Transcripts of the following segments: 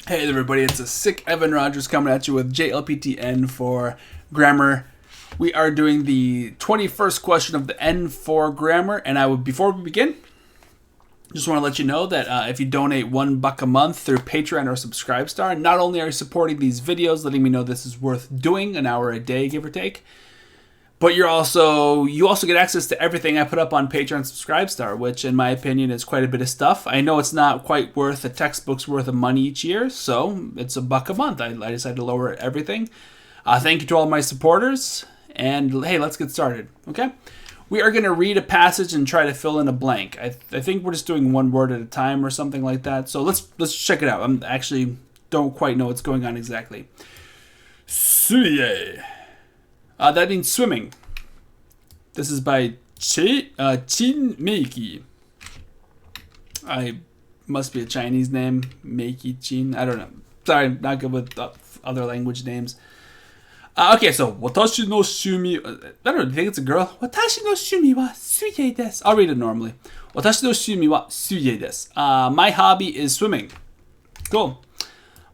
Hey there, everybody, it's a sick Evan Rogers coming at you with JLPT N4 Grammar. We are doing the 21st question of the N4 Grammar, and before we begin, just want to let you know that if you donate $1 a month through Patreon or Subscribestar, not only are you supporting these videos, letting me know this is worth doing, an hour a day, give or take, but you also get access to everything I put up on Patreon Subscribestar, which in my opinion is quite a bit of stuff. I know it's not quite worth a textbook's worth of money each year, so it's $1 a month. I decided to lower everything. Thank you to all my supporters, and hey, let's get started, okay? We are going to read a passage and try to fill in a blank. I think we're just doing one word at a time or something like that, so let's check it out. I actually don't quite know what's going on exactly. Suye. That means swimming. This is by Chin Meiki. I must be a Chinese name. Meiki Chin. I don't know. Sorry, not good with other language names. Okay, so watashi no shumi. I don't know. Do you think it's a girl? Watashi no shumi wa suye desu. I'll read it normally. Watashi no shumi wa suye desu. My hobby is swimming. Cool.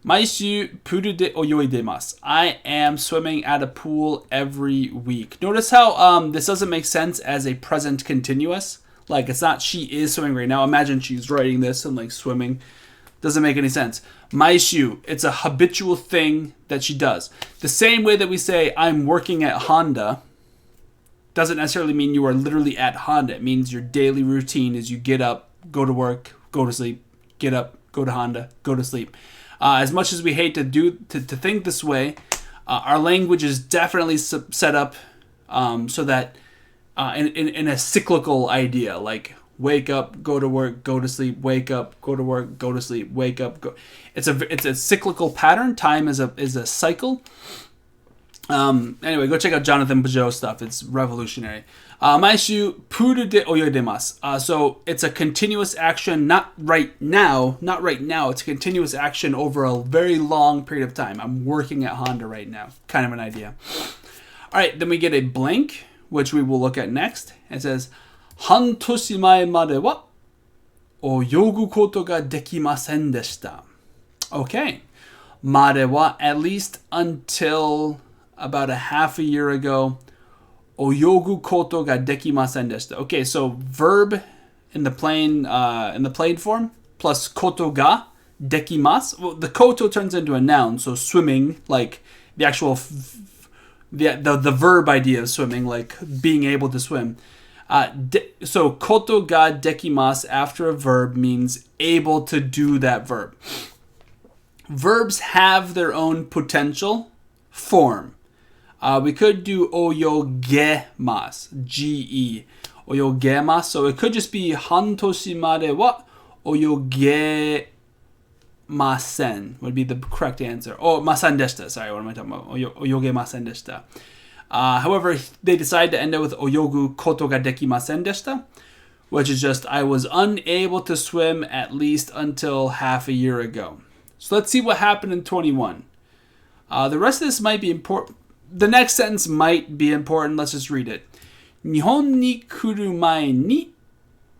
Maishu puru de oyoidemasu. I am swimming at a pool every week. Notice how this doesn't make sense as a present continuous. Like, it's not she is swimming right now. Imagine she's writing this and like swimming. Doesn't make any sense. Maishu, it's a habitual thing that she does. The same way that we say I'm working at Honda doesn't necessarily mean you are literally at Honda. It means your daily routine is you get up, go to work, go to sleep, get up, go to Honda, go to sleep. As much as we hate to think this way, our language is definitely set up so that in a cyclical idea, like wake up, go to work, go to sleep, wake up, go to work, go to sleep, wake up, go. It's a cyclical pattern. Time is a cycle. Anyway, go check out Jonathan Pajot's stuff. It's revolutionary. Maishu puru de oyoidemasu. So it's a continuous action, not right now. It's a continuous action over a very long period of time. I'm working at Honda right now. Kind of an idea. All right, then we get a blank, which we will look at next. It says, Hantoshi mae made wa oyogu koto ga dekimasen deshita. Okay. Made wa, at least until about a half a year ago. Oyogu koto ga dekimasen deshita. Okay, so verb in the plain form plus koto ga dekimasu. Well, the koto turns into a noun, so swimming, like the actual the verb idea of swimming, like being able to swim. So koto ga dekimasu after a verb means able to do that verb. Verbs have their own potential form. We could do oyogemasu, G-E, oyogemasu. So it could just be hantoshi made wa oyogemasen would be the correct answer. Oh, masen deshita. Sorry, what am I talking about? Oyogemasen deshita. However, they decided to end it with oyogu koto ga dekimasen deshita, which is just I was unable to swim at least until half a year ago. So let's see what happened in 21. The rest of this might be important. The next sentence might be important. Let's just read it. Nihon ni kuru mae ni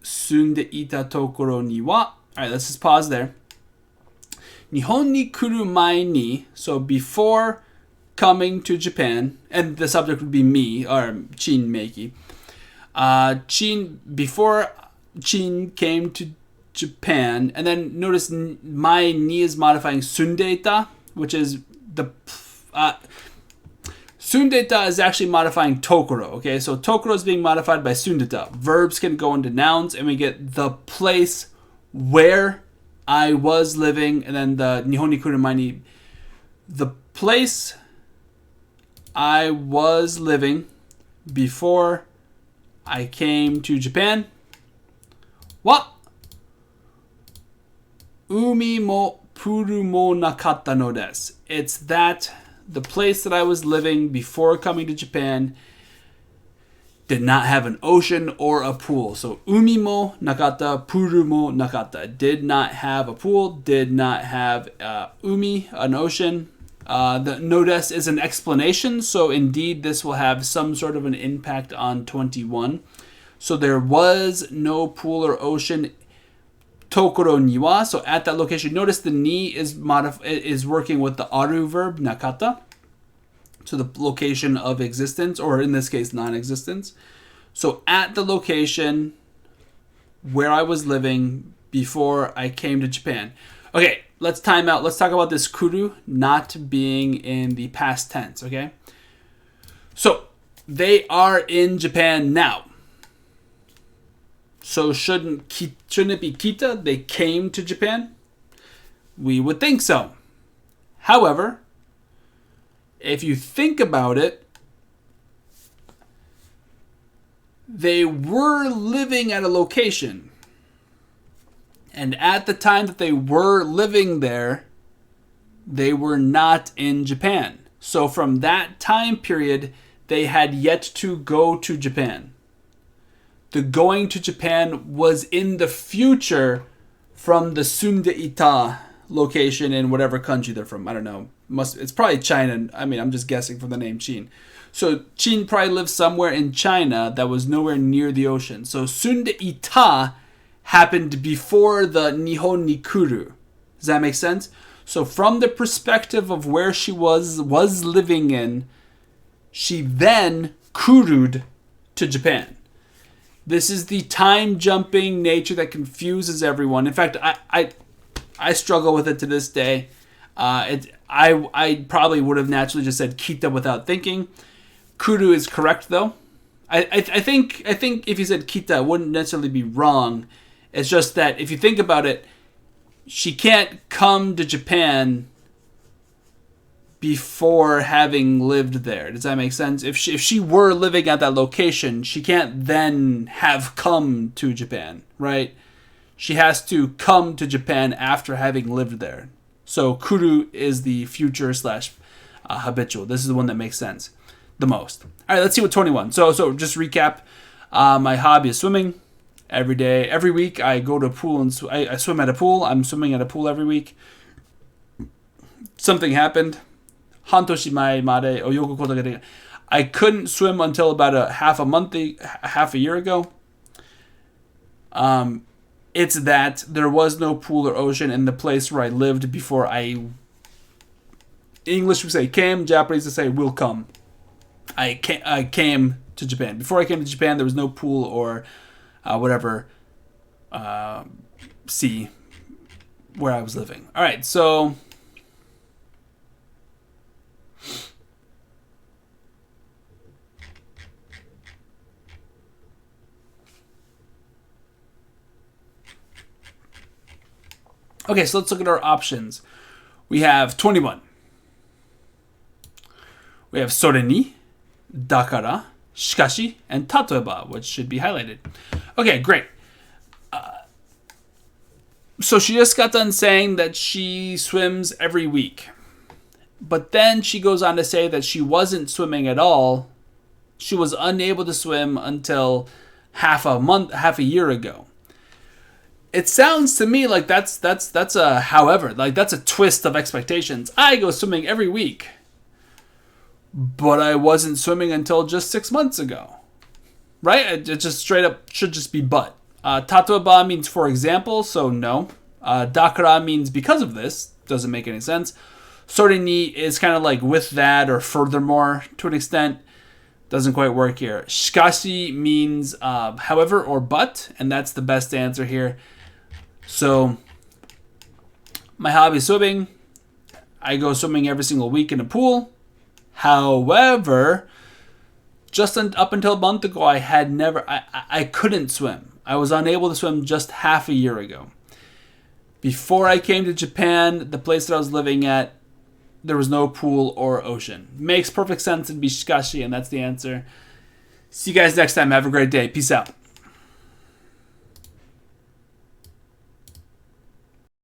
sunde ita tokoro ni wa. Alright, let's just pause there. Nihon ni kuru mae ni. So before coming to Japan, and the subject would be me, or Chin Meiki. Before Chin came to Japan, and then notice mae ni is modifying sundeita, which is the... Sundeta is actually modifying tokoro, okay? So tokoro is being modified by sundeta. Verbs can go into nouns, and we get the place where I was living, and then the nihon ni kuru mae ni, the place I was living before I came to Japan. Wa umi mo puru mo nakatta no desu. It's that the place that I was living before coming to Japan did not have an ocean or a pool. So umi mo nakatta, puru mo nakatta. Did not have a pool, did not have umi, an ocean. The no desu is an explanation, so indeed this will have some sort of an impact on 21. So there was no pool or ocean tokoro ni wa, so at that location. Notice the ni is working with the aru verb, nakata. So the location of existence, or in this case, non-existence. So at the location where I was living before I came to Japan. Okay, let's time out. Let's talk about this kuru not being in the past tense, okay? So they are in Japan now. So shouldn't it be kita? They came to Japan? We would think so. However, if you think about it, they were living at a location. And at the time that they were living there, they were not in Japan. So from that time period, they had yet to go to Japan. The going to Japan was in the future from the Sundeita location in whatever country they're from. I don't know. It's probably China. I mean, I'm just guessing from the name Chin. So Chin probably lived somewhere in China that was nowhere near the ocean. So Sundeita happened before the Nihon ni kuru. Does that make sense? So from the perspective of where she was living in, she then kurued to Japan. This is the time jumping nature that confuses everyone. In fact, I struggle with it to this day. I probably would have naturally just said kita without thinking. Kuru is correct though. I think if you said kita, it wouldn't necessarily be wrong. It's just that if you think about it, she can't come to Japan before having lived there. Does that make sense? If she were living at that location, she can't then have come to Japan, right? She has to come to Japan after having lived there. So kuru is the future / habitual. This is the one that makes sense the most. All right, let's see what 21. So just recap. My hobby is swimming. Every day, every week, I go to a pool and I swim at a pool. I'm swimming at a pool every week. Something happened. Hantoshi mai made oyogu koto ga dekitai. I couldn't swim until about half a year ago. It's that there was no pool or ocean in the place where I lived before English would say came, Japanese would say will come. I came to Japan. Before I came to Japan, there was no pool or sea where I was living. All right, so let's look at our options. We have 21. We have sore ni, dakara, shikashi, and tatoeba, which should be highlighted. Okay, great. So she just got done saying that she swims every week. But then she goes on to say that she wasn't swimming at all. She was unable to swim until half a year ago. It sounds to me like that's a twist of expectations. I go swimming every week. But I wasn't swimming until just 6 months ago. Right? It just straight up should just be but. Tatoeba means for example, so no. Dakara means because of this. Doesn't make any sense. Sore ni is kind of like with that or furthermore to an extent. Doesn't quite work here. Shikashi means however or but, and that's the best answer here. So my hobby is swimming. I go swimming every single week in a pool. However, just up until a month ago, I couldn't swim. I was unable to swim just half a year ago. Before I came to Japan, the place that I was living at, there was no pool or ocean. Makes perfect sense. It'd be shikashi, and that's the answer. See you guys next time. Have a great day. Peace out.